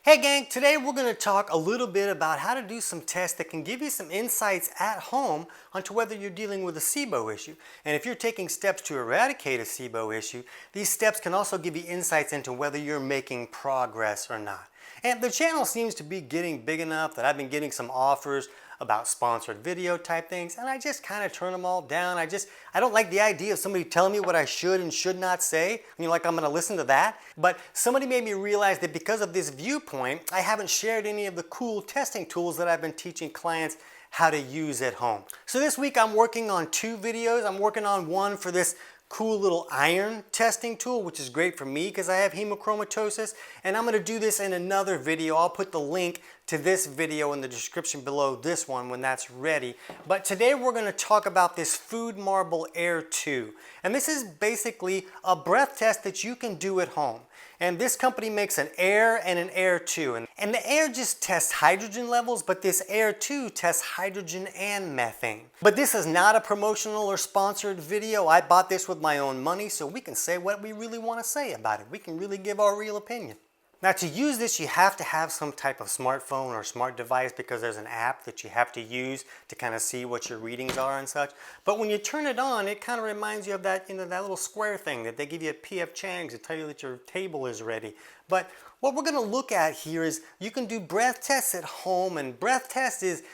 Hey gang, today we're going to talk a little bit about how to do some tests that can give you some insights at home onto whether you're dealing with a SIBO issue. And if you're taking steps to eradicate a SIBO issue, these steps can also give you insights into whether you're making progress or not. And the channel seems to be getting big enough that I've been getting some offers about sponsored video type things, and I just kind of turn them all down. I don't like the idea of somebody telling me what I should and should not say. Like I'm going to listen to that. But somebody made me realize that because of this viewpoint, I haven't shared any of the cool testing tools that I've been teaching clients how to use at home. So this week I'm working on two videos. I'm working on one for this cool little iron testing tool, which is great for me because I have hemochromatosis, and I'm going to do this in another video. I'll put the link to this video in the description below this one when that's ready. But today we're going to talk about this Food Marble Aire 2, and this is basically a breath test that you can do at home. And this company makes an Aire and an Aire 2. And the Aire just tests hydrogen levels, but this Aire 2 tests hydrogen and methane. But this is not a promotional or sponsored video. I bought this with my own money, so we can say what we really want to say about it. We can really give our real opinion. Now, to use this, you have to have some type of smartphone or smart device because there's an app that you have to use to kind of see what your readings are and such. But when you turn it on, it kind of reminds you of that, that little square thing that they give you at P.F. Chang's to tell you that your table is ready. But what we're going to look at here is you can do breath tests at home, and breath test is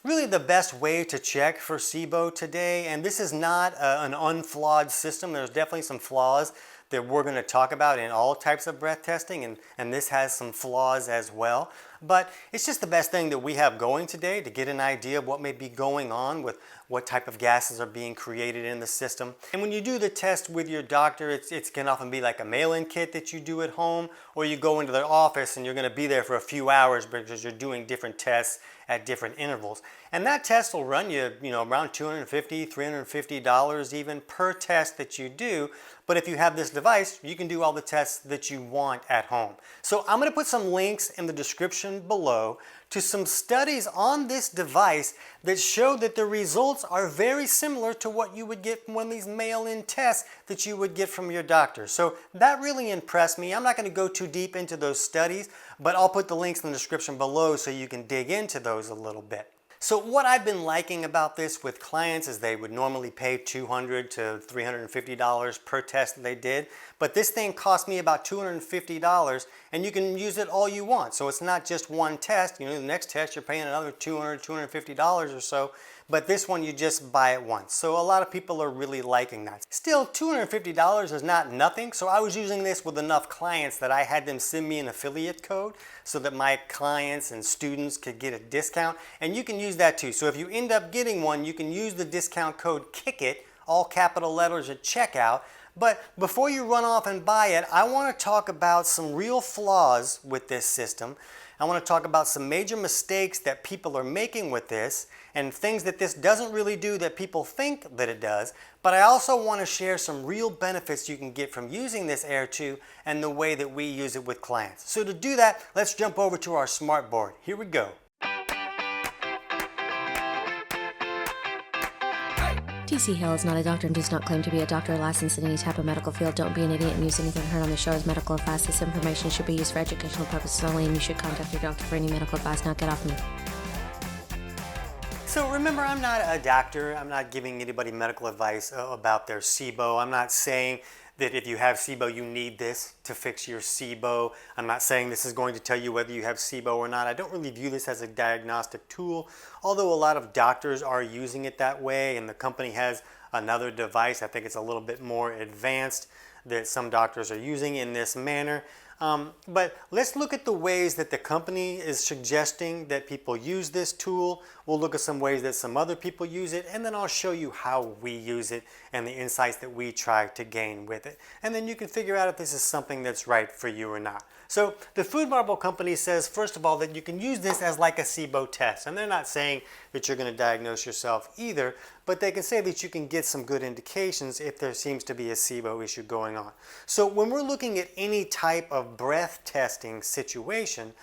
really the best way to check for SIBO today. And this is not an unflawed system. There's definitely some flaws that we're going to talk about in all types of breath testing, and this has some flaws as well. But it's just the best thing that we have going today to get an idea of what may be going on with what type of gases are being created in the system. And when you do the test with your doctor, it can often be like a mail-in kit that you do at home, or you go into their office and you're going to be there for a few hours because you're doing different tests at different intervals. And that test will run you, around $250, $350 even per test that you do. But if you have this device, you can do all the tests that you want at home. So I'm going to put some links in the description below to some studies on this device that show that the results are very similar to what you would get from one of these mail-in tests that you would get from your doctor. So that really impressed me. I'm not going to go too deep into those studies, but I'll put the links in the description below so you can dig into those a little bit. So what I've been liking about this with clients is they would normally pay $200 to $350 per test that they did, but this thing cost me about $250, and you can use it all you want. So it's not just one test. The next test you're paying another $200, $250 or so, but this one you just buy it once. So a lot of people are really liking that. Still, $250 is not nothing, so I was using this with enough clients that I had them send me an affiliate code so that my clients and students could get a discount, and you can use that too. So if you end up getting one, you can use the discount code KICKIT, all capital letters at checkout. But before you run off and buy it, I want to talk about some real flaws with this system. I want to talk about some major mistakes that people are making with this and things that this doesn't really do that people think that it does. But I also want to share some real benefits you can get from using this Aire 2 and the way that we use it with clients. So to do that, let's jump over to our smart board. Here we go. TC Hale is not a doctor and does not claim to be a doctor or licensed in any type of medical field. Don't be an idiot and use anything heard on the show as medical advice. This information should be used for educational purposes only, and you should contact your doctor for any medical advice. Now get off me. So remember, I'm not a doctor. I'm not giving anybody medical advice about their SIBO. I'm not saying that if you have SIBO, you need this to fix your SIBO. I'm not saying this is going to tell you whether you have SIBO or not. I don't really view this as a diagnostic tool, although a lot of doctors are using it that way, and the company has another device. I think it's a little bit more advanced that some doctors are using in this manner. But let's look at the ways that the company is suggesting that people use this tool. We'll look at some ways that some other people use it, and then I'll show you how we use it and the insights that we try to gain with it. And then you can figure out if this is something that's right for you or not. So the Food Marble company says, first of all, that you can use this as like a SIBO test. And they're not saying that you're going to diagnose yourself either, but they can say that you can get some good indications if there seems to be a SIBO issue going on. So when we're looking at any type of breath testing situation,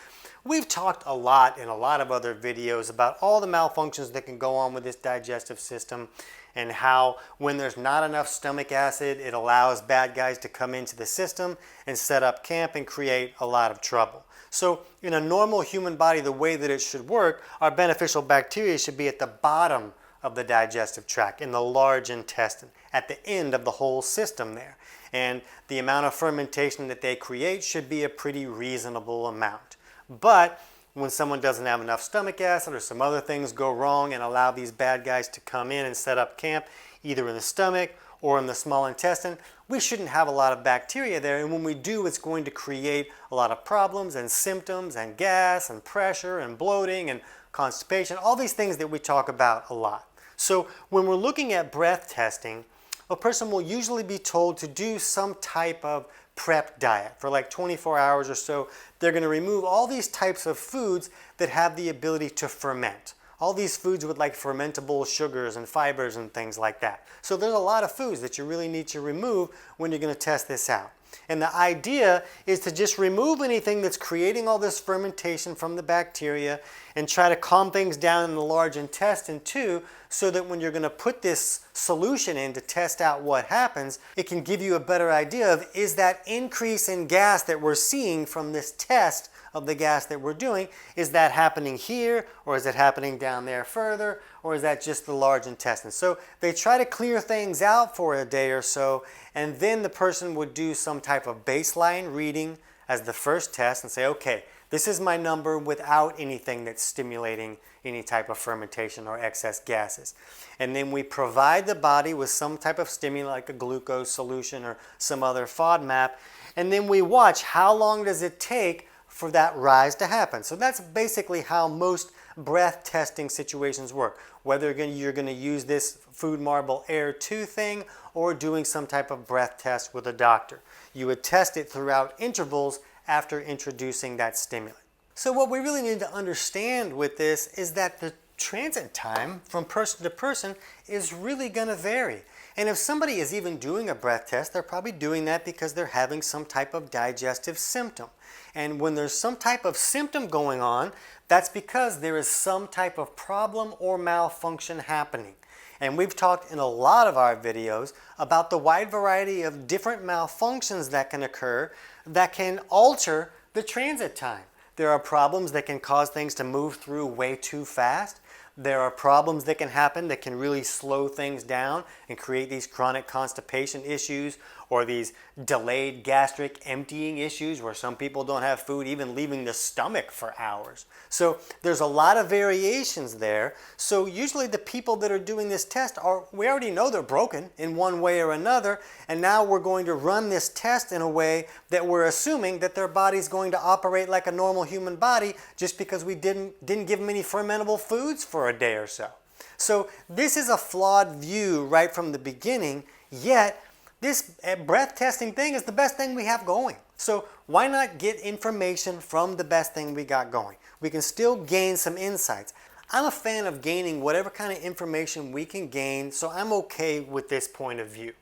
we've talked a lot in a lot of other videos about all the malfunctions that can go on with this digestive system and how when there's not enough stomach acid, it allows bad guys to come into the system and set up camp and create a lot of trouble. So in a normal human body, the way that it should work, our beneficial bacteria should be at the bottom of the digestive tract, in the large intestine, at the end of the whole system there. And the amount of fermentation that they create should be a pretty reasonable amount. But when someone doesn't have enough stomach acid or some other things go wrong and allow these bad guys to come in and set up camp, either in the stomach or in the small intestine, we shouldn't have a lot of bacteria there. And when we do, it's going to create a lot of problems and symptoms and gas and pressure and bloating and constipation, all these things that we talk about a lot. So when we're looking at breath testing, a person will usually be told to do some type of prep diet for like 24 hours or so. They're going to remove all these types of foods that have the ability to ferment. All these foods with like fermentable sugars and fibers and things like that. So there's a lot of foods that you really need to remove when you're going to test this out. And the idea is to just remove anything that's creating all this fermentation from the bacteria and try to calm things down in the large intestine too, so that when you're going to put this solution in to test out what happens, it can give you a better idea of, is that increase in gas that we're seeing from this test of the gas that we're doing, is that happening here, or is it happening down there further, or is that just the large intestine? So they try to clear things out for a day or so, and then the person would do some type of baseline reading as the first test and say, okay, this is my number without anything that's stimulating any type of fermentation or excess gases. And then we provide the body with some type of stimulant like a glucose solution or some other FODMAP, and then we watch how long does it take for that rise to happen. So that's basically how most breath testing situations work, whether you're going to use this Food Marble Aire 2 thing or doing some type of breath test with a doctor. You would test it throughout intervals after introducing that stimulant. So what we really need to understand with this is that the transit time from person to person is really going to vary. And if somebody is even doing a breath test, they're probably doing that because they're having some type of digestive symptom. And when there's some type of symptom going on, that's because there is some type of problem or malfunction happening. And we've talked in a lot of our videos about the wide variety of different malfunctions that can occur that can alter the transit time. There are problems that can cause things to move through way too fast. There are problems that can happen that can really slow things down and create these chronic constipation issues or these delayed gastric emptying issues where some people don't have food even leaving the stomach for hours. So there's a lot of variations there. So usually the people that are doing this test we already know they're broken in one way or another, and now we're going to run this test in a way that we're assuming that their body's going to operate like a normal human body just because we didn't give them any fermentable foods for a day or so. So this is a flawed view right from the beginning, yet this breath testing thing is the best thing we have going. So why not get information from the best thing we got going? We can still gain some insights. I'm a fan of gaining whatever kind of information we can gain, so I'm okay with this point of view.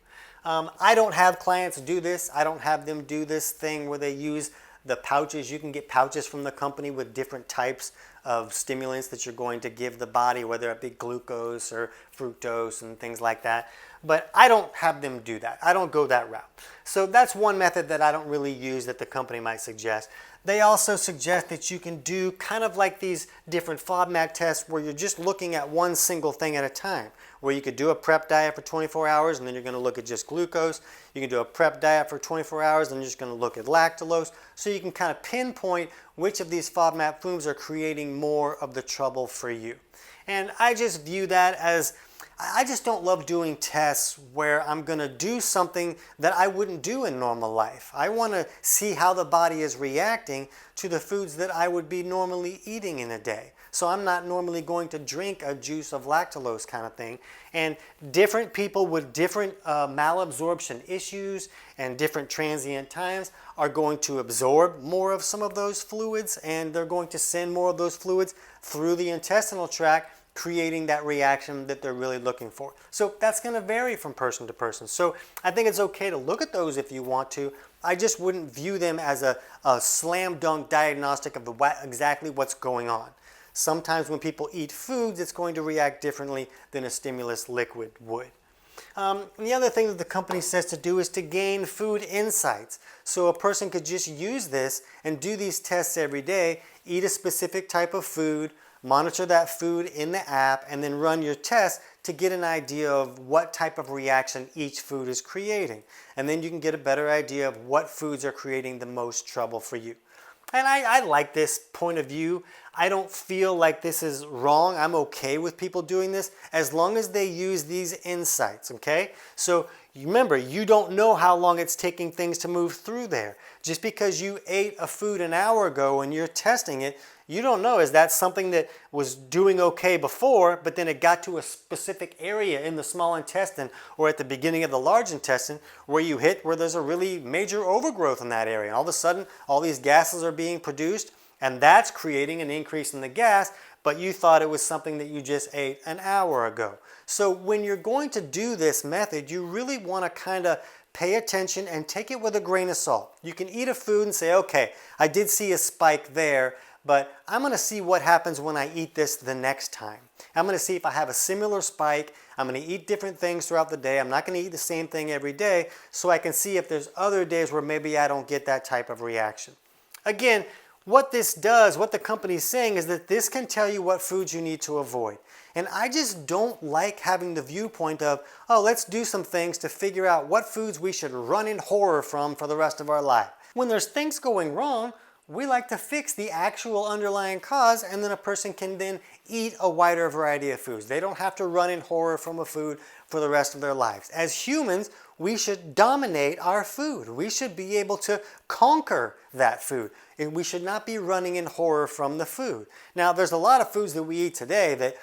I don't have clients do this. I don't have them do this thing where they use the pouches. You can get pouches from the company with different types of stimulants that you're going to give the body, whether it be glucose or fructose and things like that. But I don't have them do that. I don't go that route. So that's one method that I don't really use that the company might suggest. They also suggest that you can do kind of like these different FODMAP tests where you're just looking at one single thing at a time, where you could do a prep diet for 24 hours and then you're going to look at just glucose. You can do a prep diet for 24 hours and you're just going to look at lactulose. So you can kind of pinpoint which of these FODMAP foods are creating more of the trouble for you. And I just view that as, I just don't love doing tests where I'm going to do something that I wouldn't do in normal life. I want to see how the body is reacting to the foods that I would be normally eating in a day. So I'm not normally going to drink a juice of lactulose kind of thing. And different people with different malabsorption issues and different transient times are going to absorb more of some of those fluids, and they're going to send more of those fluids through the intestinal tract, creating that reaction that they're really looking for. So that's going to vary from person to person. So I think it's okay to look at those if you want to. I just wouldn't view them as a slam dunk diagnostic of exactly what's going on. Sometimes when people eat foods, it's going to react differently than a stimulus liquid would. And the other thing that the company says to do is to gain food insights. So a person could just use this and do these tests every day, eat a specific type of food, monitor that food in the app, and then run your test to get an idea of what type of reaction each food is creating. And then you can get a better idea of what foods are creating the most trouble for you. And I like this point of view. I don't feel like this is wrong. I'm okay with people doing this as long as they use these insights, okay? So remember, you don't know how long it's taking things to move through there. Just because you ate a food an hour ago and you're testing it, you don't know, is that something that was doing okay before, but then it got to a specific area in the small intestine or at the beginning of the large intestine where you hit where there's a really major overgrowth in that area. And all of a sudden, all these gases are being produced, and that's creating an increase in the gas, but you thought it was something that you just ate an hour ago. So when you're going to do this method, you really want to kind of pay attention and take it with a grain of salt. You can eat a food and say, okay, I did see a spike there, but I'm going to see what happens when I eat this the next time. I'm going to see if I have a similar spike. I'm going to eat different things throughout the day. I'm not going to eat the same thing every day, so I can see if there's other days where maybe I don't get that type of reaction. Again, what this does, what the company is saying, is that this can tell you what foods you need to avoid. And I just don't like having the viewpoint of, oh, let's do some things to figure out what foods we should run in horror from for the rest of our life. When there's things going wrong, we like to fix the actual underlying cause, and then a person can then eat a wider variety of foods. They don't have to run in horror from a food for the rest of their lives. As humans, we should dominate our food. We should be able to conquer that food. And we should not be running in horror from the food. Now, there's a lot of foods that we eat today that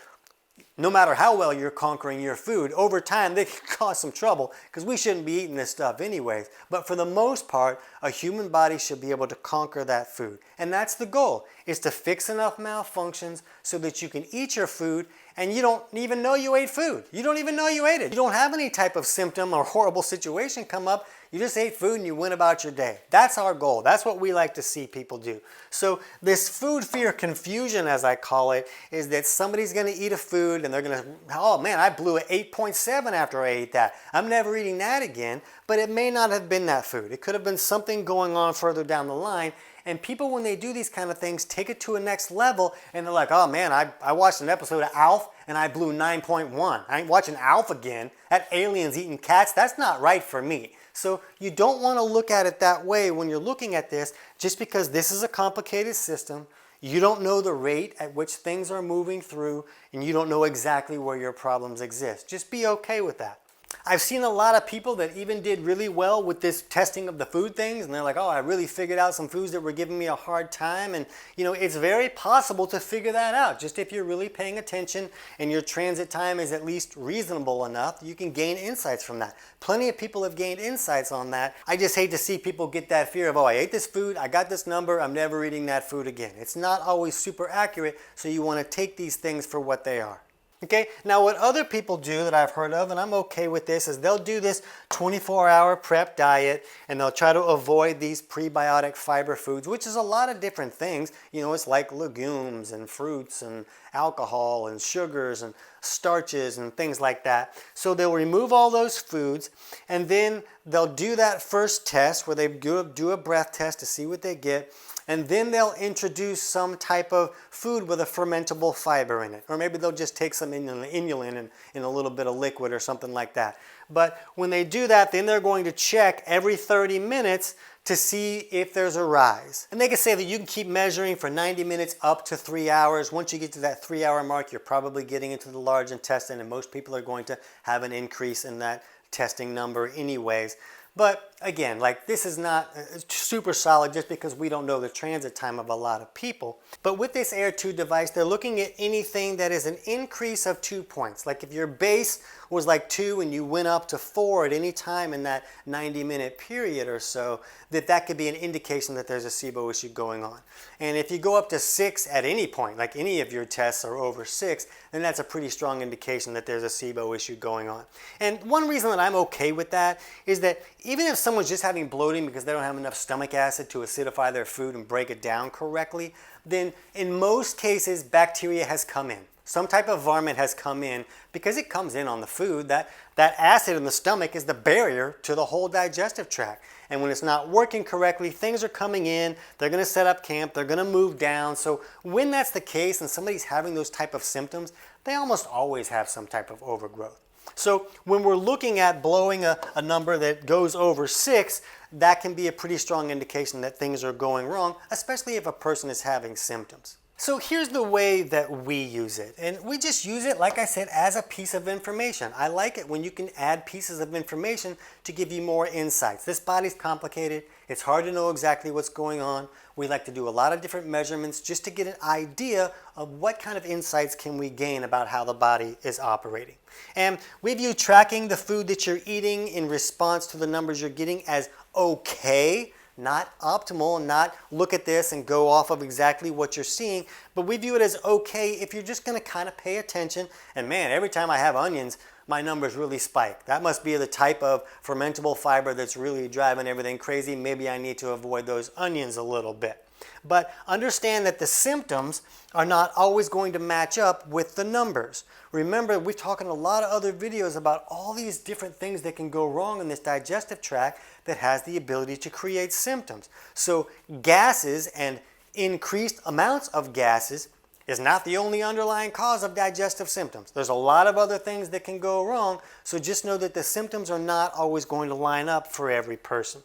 no matter how well you're conquering your food, over time they can cause some trouble because we shouldn't be eating this stuff anyways. But for the most part, a human body should be able to conquer that food. And that's the goal, is to fix enough malfunctions so that you can eat your food and you don't even know you ate food. You don't even know you ate it. You don't have any type of symptom or horrible situation come up. You just ate food and you went about your day. That's our goal. That's what we like to see people do. So this food fear confusion, as I call it, is that somebody's going to eat a food and they're going to, oh man, I blew an 8.7 after I ate that. I'm never eating that again. But it may not have been that food. It could have been something going on further down the line. And people, when they do these kind of things, take it to a next level and they're like, oh man, I watched an episode of Alf and I blew 9.1. I ain't watching Alf again. That alien's eating cats. That's not right for me. So you don't want to look at it that way when you're looking at this, just because this is a complicated system. You don't know the rate at which things are moving through, and you don't know exactly where your problems exist. Just be okay with that. I've seen a lot of people that even did really well with this testing of the food things, and they're like, oh, I really figured out some foods that were giving me a hard time. And you know, it's very possible to figure that out. Just if you're really paying attention and your transit time is at least reasonable enough, you can gain insights from that. Plenty of people have gained insights on that. I just hate to see people get that fear of, oh, I ate this food, I got this number, I'm never eating that food again. It's not always super accurate, so you want to take these things for what they are. Okay, now what other people do that I've heard of, and I'm okay with this, is they'll do this 24-hour prep diet and they'll try to avoid these prebiotic fiber foods, which is a lot of different things. You know, it's like legumes and fruits and alcohol and sugars and starches and things like that. So they'll remove all those foods and then they'll do that first test where they do a breath test to see what they get. And then they'll introduce some type of food with a fermentable fiber in it. Or maybe they'll just take some inulin and in a little bit of liquid or something like that. But when they do that, then they're going to check every 30 minutes to see if there's a rise. And they can say that you can keep measuring for 90 minutes up to 3 hours. Once you get to that 3-hour mark, you're probably getting into the large intestine, and most people are going to have an increase in that testing number anyways. But again, like, this is not super solid just because we don't know the transit time of a lot of people. But with this Aire 2 device, they're looking at anything that is an increase of 2 points. Like if your base was like 2 and you went up to 4 at any time in that 90-minute period or so, that could be an indication that there's a SIBO issue going on. And if you go up to 6 at any point, like any of your tests are over 6, then that's a pretty strong indication that there's a SIBO issue going on. And one reason that I'm okay with that is that even if someone's just having bloating because they don't have enough stomach acid to acidify their food and break it down correctly, then in most cases bacteria has come in. Some type of varmint has come in because it comes in on the food. That acid in the stomach is the barrier to the whole digestive tract. And when it's not working correctly, things are coming in, they're going to set up camp, they're going to move down. So when that's the case and somebody's having those type of symptoms, they almost always have some type of overgrowth. So when we're looking at blowing a number that goes over 6, that can be a pretty strong indication that things are going wrong, especially if a person is having symptoms. So here's the way that we use it. And we just use it, like I said, as a piece of information. I like it when you can add pieces of information to give you more insights. This body's complicated. It's hard to know exactly what's going on. We like to do a lot of different measurements just to get an idea of what kind of insights can we gain about how the body is operating. And we view tracking the food that you're eating in response to the numbers you're getting as okay, not optimal, not look at this and go off of exactly what you're seeing, but we view it as okay if you're just going to kind of pay attention. And man, every time I have onions, my numbers really spike. That must be the type of fermentable fiber that's really driving everything crazy. Maybe I need to avoid those onions a little bit. But understand that the symptoms are not always going to match up with the numbers. Remember, we're talking a lot of other videos about all these different things that can go wrong in this digestive tract that has the ability to create symptoms. So gases and increased amounts of gases is not the only underlying cause of digestive symptoms. There's a lot of other things that can go wrong, so just know that the symptoms are not always going to line up for every person.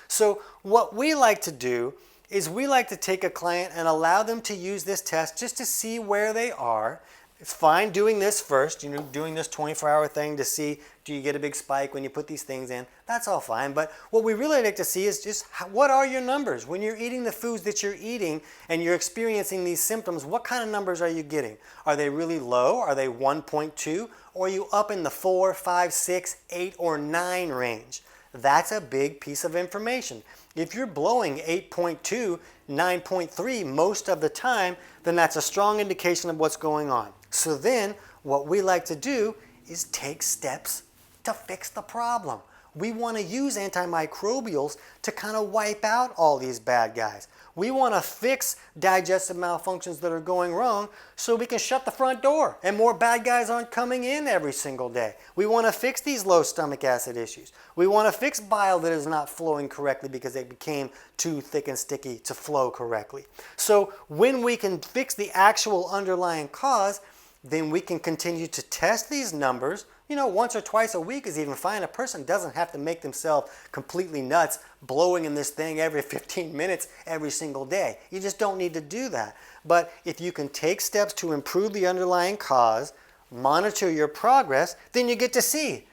So what we like to do is we like to take a client and allow them to use this test just to see where they are. It's fine doing this first, doing this 24-hour thing to see, do you get a big spike when you put these things in? That's all fine, but what we really like to see is just what are your numbers? When you're eating the foods that you're eating and you're experiencing these symptoms, what kind of numbers are you getting? Are they really low? Are they 1.2? Or are you up in the 4, 5, 6, 8, or 9 range? That's a big piece of information. If you're blowing 8.2, 9.3 most of the time, then that's a strong indication of what's going on. So then what we like to do is take steps to fix the problem. We want to use antimicrobials to kind of wipe out all these bad guys. We want to fix digestive malfunctions that are going wrong so we can shut the front door and more bad guys aren't coming in every single day. We want to fix these low stomach acid issues. We want to fix bile that is not flowing correctly because it became too thick and sticky to flow correctly. So when we can fix the actual underlying cause, then we can continue to test these numbers. Once or twice a week is even fine. A person doesn't have to make themselves completely nuts blowing in this thing every 15 minutes every single day. You just don't need to do that. But if you can take steps to improve the underlying cause, monitor your progress, then you get to see,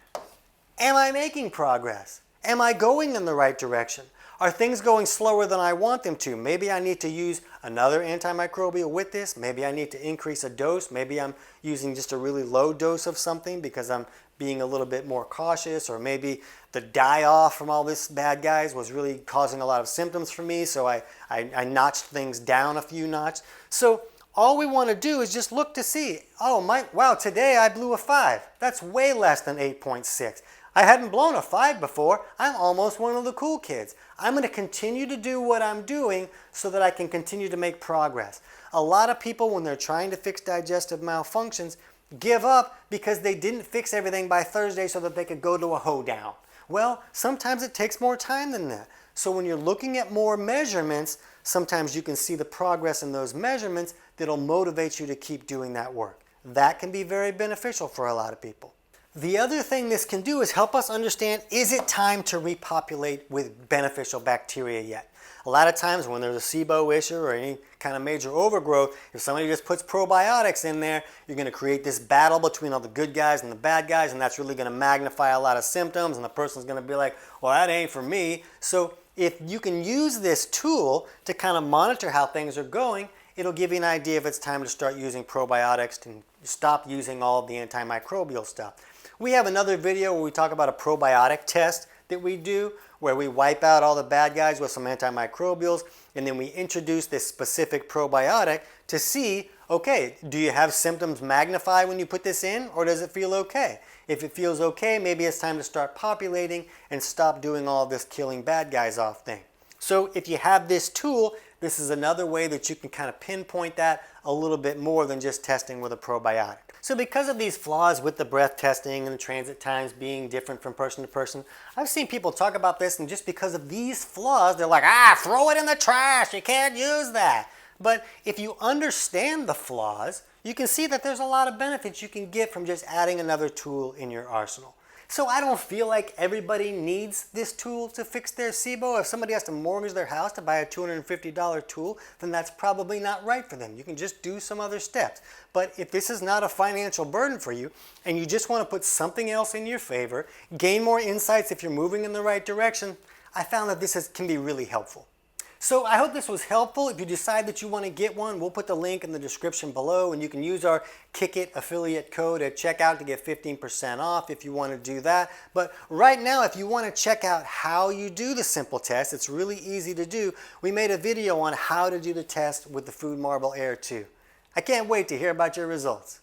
am I making progress? Am I going in the right direction? Are things going slower than I want them to? Maybe I need to use another antimicrobial with this. Maybe I need to increase a dose. Maybe I'm using just a really low dose of something because I'm being a little bit more cautious, or maybe the die-off from all this bad guys was really causing a lot of symptoms for me, so I notched things down a few notches. So all we want to do is just look to see, wow, today I blew a 5. That's way less than 8.6. I hadn't blown a 5 before. I'm almost one of the cool kids. I'm going to continue to do what I'm doing so that I can continue to make progress. A lot of people, when they're trying to fix digestive malfunctions, give up because they didn't fix everything by Thursday so that they could go to a hoedown. Well, sometimes it takes more time than that. So when you're looking at more measurements, sometimes you can see the progress in those measurements that'll motivate you to keep doing that work. That can be very beneficial for a lot of people. The other thing this can do is help us understand, is it time to repopulate with beneficial bacteria yet? A lot of times when there's a SIBO issue or any kind of major overgrowth, if somebody just puts probiotics in there, you're going to create this battle between all the good guys and the bad guys, and that's really going to magnify a lot of symptoms, and the person's going to be like, well, that ain't for me. So if you can use this tool to kind of monitor how things are going, it'll give you an idea if it's time to start using probiotics and stop using all of the antimicrobial stuff. We have another video where we talk about a probiotic test that we do, where we wipe out all the bad guys with some antimicrobials, and then we introduce this specific probiotic to see, okay, do you have symptoms magnify when you put this in, or does it feel okay? If it feels okay, maybe it's time to start populating and stop doing all this killing bad guys off thing. So if you have this tool, This is another way that you can kind of pinpoint that a little bit more than just testing with a probiotic. So because of these flaws with the breath testing and the transit times being different from person to person, I've seen people talk about this, and just because of these flaws, they're like, throw it in the trash, you can't use that. But if you understand the flaws, you can see that there's a lot of benefits you can get from just adding another tool in your arsenal. So I don't feel like everybody needs this tool to fix their SIBO. If somebody has to mortgage their house to buy a $250 tool, then that's probably not right for them. You can just do some other steps. But if this is not a financial burden for you, and you just want to put something else in your favor, gain more insights if you're moving in the right direction, I found that this can be really helpful. So I hope this was helpful. If you decide that you want to get one, we'll put the link in the description below, and you can use our Kick It affiliate code at checkout to get 15% off if you want to do that. But right now, if you want to check out how you do the simple test, it's really easy to do. We made a video on how to do the test with the Food Marble Aire 2. I can't wait to hear about your results.